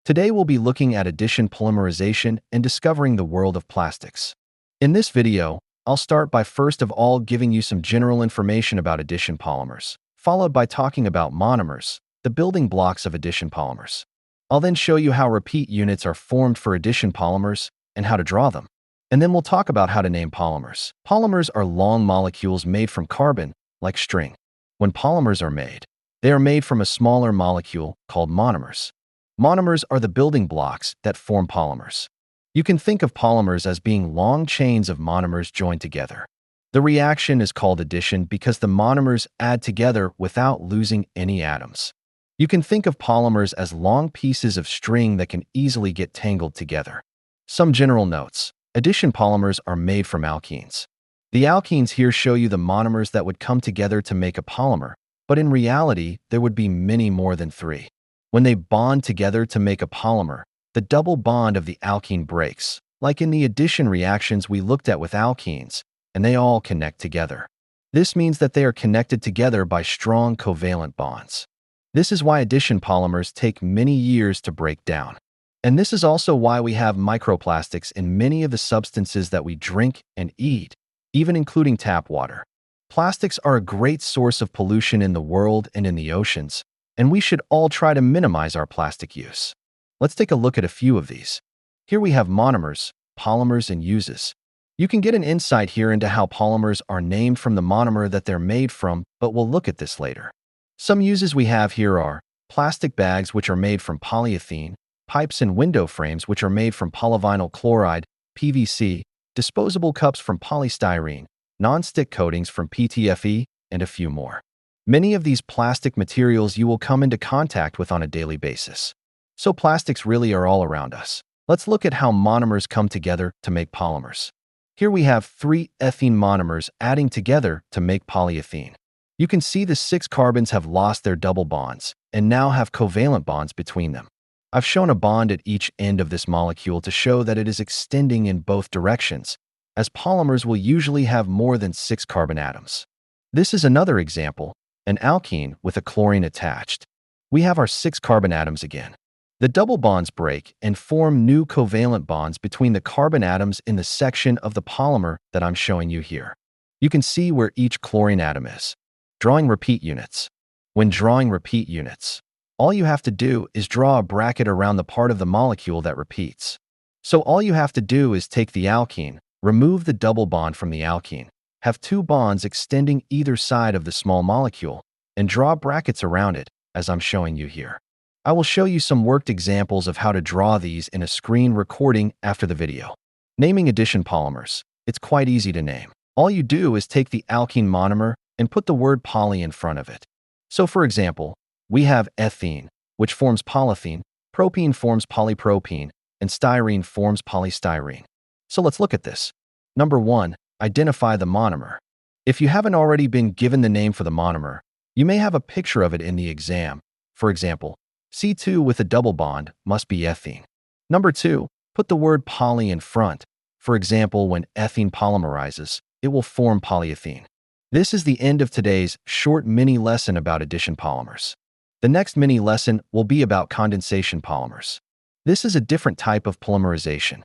Today we'll be looking at addition polymerization and discovering the world of plastics. In this video, I'll start by first of all giving you some general information about addition polymers, followed by talking about monomers, the building blocks of addition polymers. I'll then show you how repeat units are formed for addition polymers and how to draw them. And then we'll talk about how to name polymers. Polymers are long molecules made from carbon, like string. When polymers are made, they are made from a smaller molecule called monomers. Monomers are the building blocks that form polymers. You can think of polymers as being long chains of monomers joined together. The reaction is called addition because the monomers add together without losing any atoms. You can think of polymers as long pieces of string that can easily get tangled together. Some general notes. Addition polymers are made from alkenes. The alkenes here show you the monomers that would come together to make a polymer, but in reality, there would be many more than three. When they bond together to make a polymer, the double bond of the alkene breaks, like in the addition reactions we looked at with alkenes, and they all connect together. This means that they are connected together by strong covalent bonds. This is why addition polymers take many years to break down. And this is also why we have microplastics in many of the substances that we drink and eat, even including tap water. Plastics are a great source of pollution in the world and in the oceans, and we should all try to minimize our plastic use. Let's take a look at a few of these. Here we have monomers, polymers, and uses. You can get an insight here into how polymers are named from the monomer that they're made from, but we'll look at this later. Some uses we have here are plastic bags, which are made from polyethylene, pipes and window frames, which are made from polyvinyl chloride, PVC, disposable cups from polystyrene, non-stick coatings from PTFE, and a few more. Many of these plastic materials you will come into contact with on a daily basis. So plastics really are all around us. Let's look at how monomers come together to make polymers. Here we have 3 ethene monomers adding together to make polyethylene. You can see the 6 carbons have lost their double bonds and now have covalent bonds between them. I've shown a bond at each end of this molecule to show that it is extending in both directions, as polymers will usually have more than 6 carbon atoms. This is another example, an alkene with a chlorine attached. We have our 6 carbon atoms again. The double bonds break and form new covalent bonds between the carbon atoms in the section of the polymer that I'm showing you here. You can see where each chlorine atom is. Drawing repeat units. When drawing repeat units, all you have to do is draw a bracket around the part of the molecule that repeats. So all you have to do is take the alkene, remove the double bond from the alkene, have 2 bonds extending either side of the small molecule, and draw brackets around it, as I'm showing you here. I will show you some worked examples of how to draw these in a screen recording after the video. Naming addition polymers. It's quite easy to name. All you do is take the alkene monomer and put the word poly in front of it. So for example, we have ethene, which forms polythene, propene forms polypropene, and styrene forms polystyrene. So let's look at this. Number 1, identify the monomer. If you haven't already been given the name for the monomer, you may have a picture of it in the exam. For example, C2 with a double bond must be ethene. Number 2, put the word poly in front. For example, when ethene polymerizes, it will form polyethylene. This is the end of today's short mini lesson about addition polymers. The next mini lesson will be about condensation polymers. This is a different type of polymerization.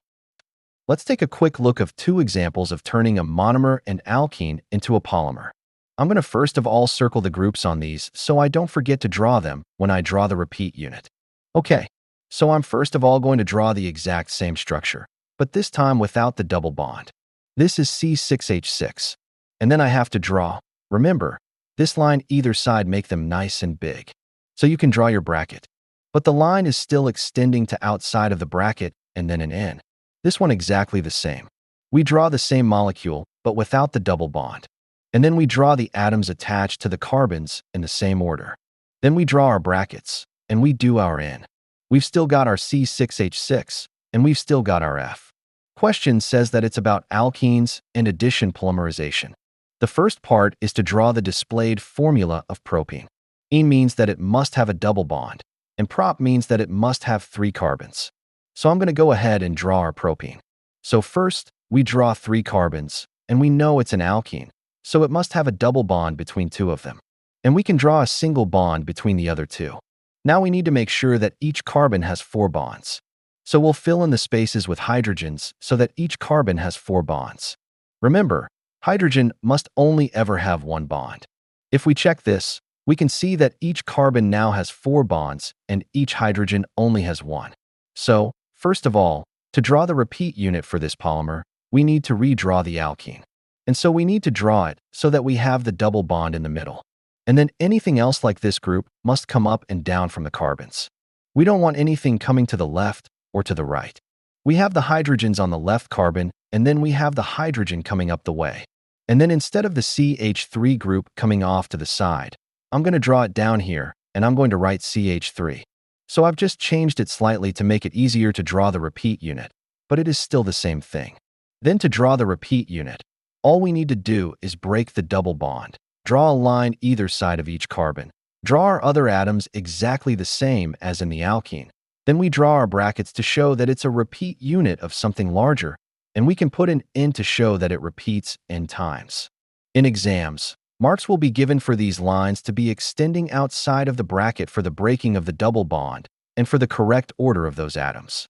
Let's take a quick look of 2 examples of turning a monomer and alkene into a polymer. I'm going to first of all circle the groups on these so I don't forget to draw them when I draw the repeat unit. Okay, so I'm first of all going to draw the exact same structure, but this time without the double bond. This is C6H6. And then I have to draw, remember, this line either side, make them nice and big. So you can draw your bracket. But the line is still extending to outside of the bracket and then an N. This one exactly the same. We draw the same molecule, but without the double bond. And then we draw the atoms attached to the carbons in the same order. Then we draw our brackets, and we do our N. We've still got our C6H6, and we've still got our F. Question says that it's about alkenes and addition polymerization. The first part is to draw the displayed formula of propene. Ene means that it must have a double bond, and prop means that it must have 3 carbons. So I'm going to go ahead and draw our propene. So first, we draw 3 carbons, and we know it's an alkene, so it must have a double bond between 2 of them. And we can draw a single bond between the other 2. Now we need to make sure that each carbon has 4 bonds. So we'll fill in the spaces with hydrogens so that each carbon has 4 bonds. Remember, hydrogen must only ever have 1 bond. If we check this, we can see that each carbon now has 4 bonds and each hydrogen only has 1. So, first of all, to draw the repeat unit for this polymer, we need to redraw the alkene. And so we need to draw it so that we have the double bond in the middle. And then anything else like this group must come up and down from the carbons. We don't want anything coming to the left or to the right. We have the hydrogens on the left carbon, and then we have the hydrogen coming up the way. And then instead of the CH3 group coming off to the side, I'm going to draw it down here, and I'm going to write CH3. So I've just changed it slightly to make it easier to draw the repeat unit, but it is still the same thing. Then to draw the repeat unit, all we need to do is break the double bond. Draw a line either side of each carbon. Draw our other atoms exactly the same as in the alkene. Then we draw our brackets to show that it's a repeat unit of something larger, and we can put an n to show that it repeats n times. In exams, marks will be given for these lines to be extending outside of the bracket for the breaking of the double bond and for the correct order of those atoms.